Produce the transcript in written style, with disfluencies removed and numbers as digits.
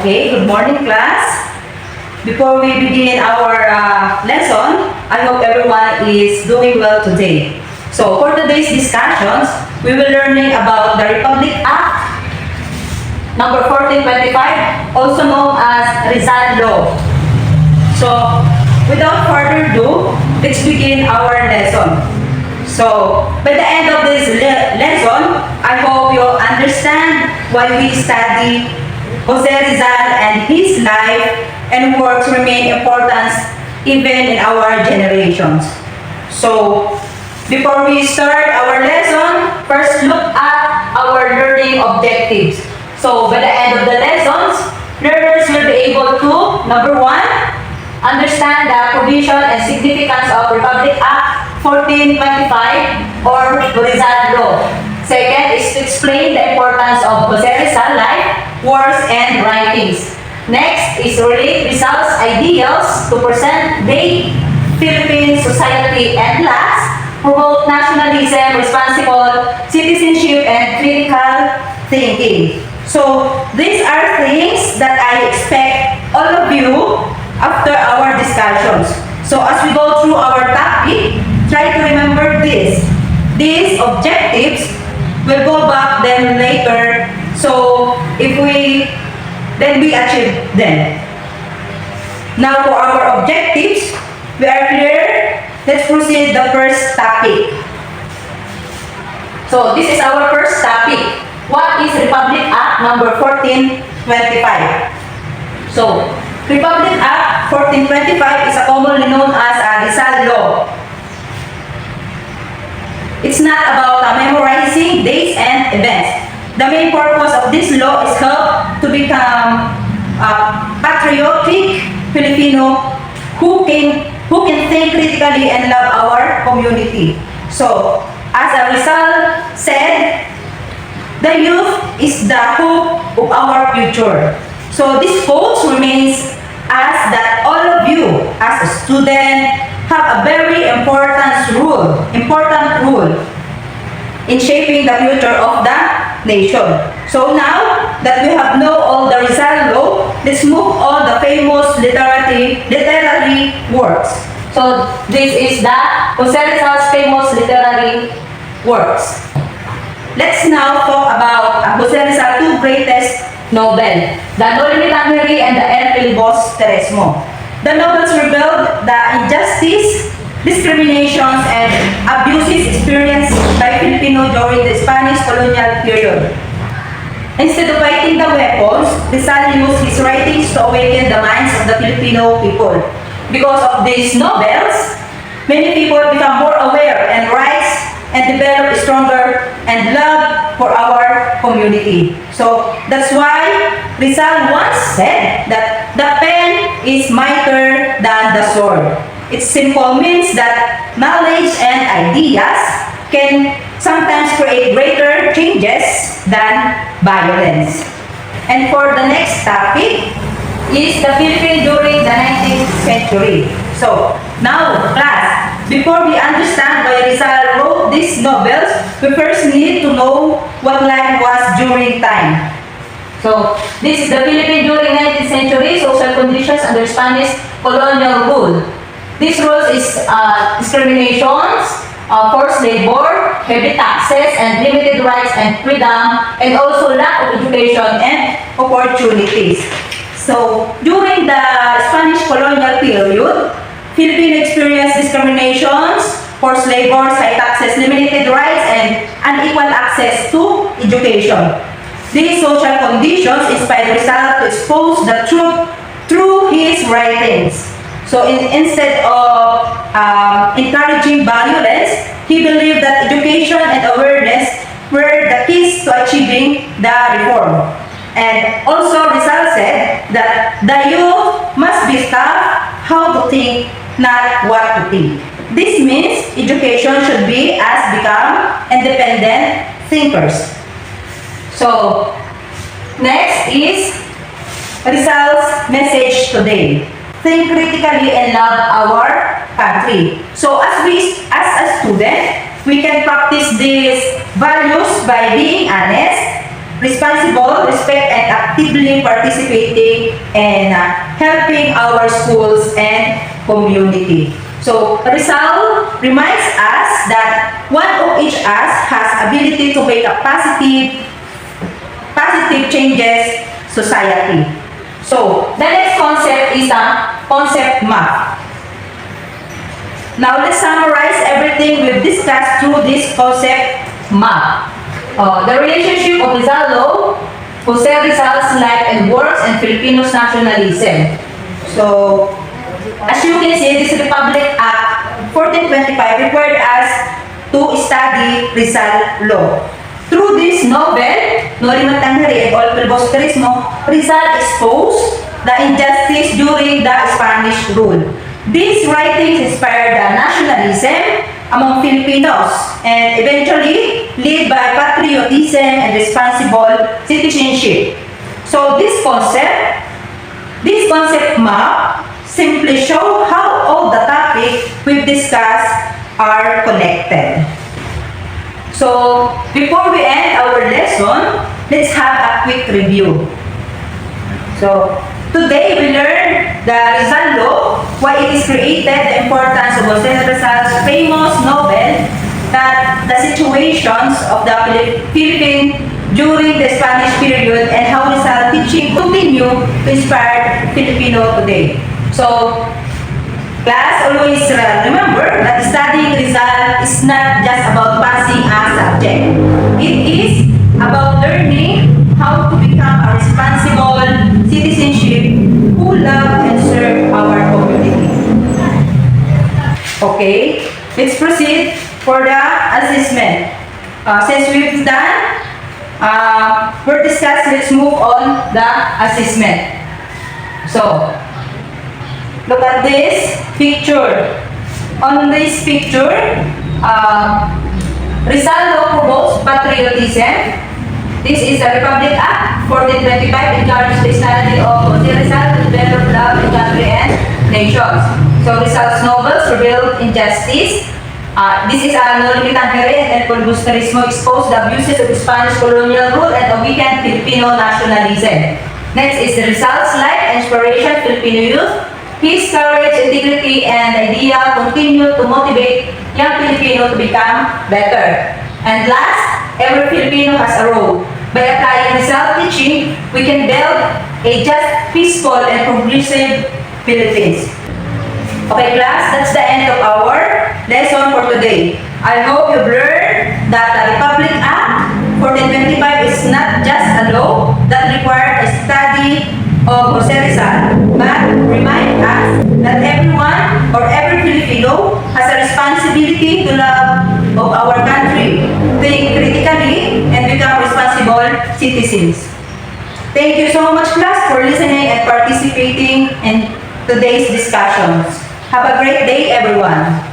Okay, good morning class. Before we begin our lesson, I hope everyone is doing well today. So for today's discussions, we will learning about the Republic Act number 1425, also known as Rizal Law. So without further ado, let's begin our lesson. So by the end of this lesson, I hope you understand why we study Jose Rizal and his life and works remain important even in our generations. So, before we start our lesson, first look at our learning objectives. So, by the end of the lessons, learners will be able to, number one, understand the provision and significance of Republic Act 1425 or Rizal Law. Second is to explain the importance of Jose Rizal life, works, and writings. Next is relate Rizal's ideals to present-day Philippine society. And last, promote nationalism, responsible citizenship, and critical thinking. So, these are things that I expect all of you after our discussions. So, as we go through our topic, try to remember this. These objectives will go back then later. So, if we achieve them. Now, for our objectives, we are clear. Let's proceed the first topic. So, this is our first topic. What is Republic Act number 1425? So, Republic Act 1425 is commonly known as a Rizal Law. It's not about memorizing dates and events. The main purpose of this law is help to become patriotic Filipino who can think critically and love our community. So, as a Rizal said, the youth is the hope of our future. So, this quote remains as that all of you as a student have a very important role in shaping the future of the nation. So now that we have know all the Rizal Law, let's move on the famous literary works. So this is the Jose Rizal's famous literary works. Let's now talk about Jose Rizal's two greatest novels, The Noli Me Tangere and The El Filibos Teresmo. The novels revealed the injustice, discriminations, and abuses experienced by Filipino during the Spanish colonial period. Instead of fighting the weapons, Rizal used his writings to awaken the minds of the Filipino people. Because of these novels, many people become more aware and rise and develop stronger and love for our community. So that's why Rizal once said that the pen is mightier than the sword. It simple means that knowledge and ideas can sometimes create greater changes than violence. And for the next topic is the Philippines during the 19th century. So, now class, before we understand why Rizal wrote these novels, we first need to know what life was during time. So, this is the Philippines during 19th century, social conditions under Spanish colonial rule. These rules is discriminations, forced labor, heavy taxes, and limited rights and freedom, and also lack of education and opportunities. So, during the Spanish colonial period, Philippines experienced discriminations, forced labor, high taxes, limited rights, and unequal access to education. These social conditions inspired Rizal to expose the truth through his writings. So instead of encouraging violence, he believed that education and awareness were the keys to achieving the reform. And also Rizal said that the youth must be taught how to think, not what to think. This means education should be as become independent thinkers. So next is Rizal's message today. Think critically and love our country. So as a student, we can practice these values by being honest, responsible, respect, and actively participating in helping our schools and community. So, Rizal reminds us that one of each us has ability to make a positive changes society. So, the next concept is a concept map. Now, let's summarize everything we've discussed through this concept map. The relationship of Rizal Law, Jose Rizal's life and works, and Filipinos nationalism. So, as you can see, this Republic Act 1425 required us to study Rizal Law. Through this novel, Noli Me Tangere and All Filibusterismo, Rizal exposed the injustice during the Spanish rule. These writings inspired the nationalism among Filipinos and eventually led by patriotism and responsible citizenship. So this concept map simply show how all the topics we've discussed are connected. So before we end our lesson, let's have a quick review. So today we learned the Rizal Law, why it is created, the importance of Jose Rizal's famous novel, that the situations of the Philippines during the Spanish period, and how Rizal teaching continue to inspire Filipino today. So, class, always remember that studying Rizal is not just about passing a subject. It is about learning how to become a responsible citizenship who love and serve our community. Okay, let's proceed for the assessment. Since we've done, we're discussing, let's move on the assessment. So, look at this picture. On this picture, Rizal Law promotes patriotism. This is the Republic Act 1425, encourages the study of Jose Rizal to develop love in country and nations. So Rizal's novels reveal injustice. This is Noli Me Tangere and El Filibusterismo expose the abuses of Spanish colonial rule and the weakened Filipino nationalism. Next is Rizal's life, inspiration, Filipino youth. His courage, integrity, and idea continue to motivate young Filipino to become better. And last, every Filipino has a role. By applying Rizal teaching, we can build a just, peaceful, and progressive Philippines. Okay, class, that's the end of our lesson for today. I hope you've learned that the Republic Act 1425 is not just a law that required a study of Jose Rizal, but remind us that everyone or every Filipino has a responsibility to love of our country, think critically, and become responsible citizens. Thank you so much, class, for listening and participating in today's discussions. Have a great day, everyone.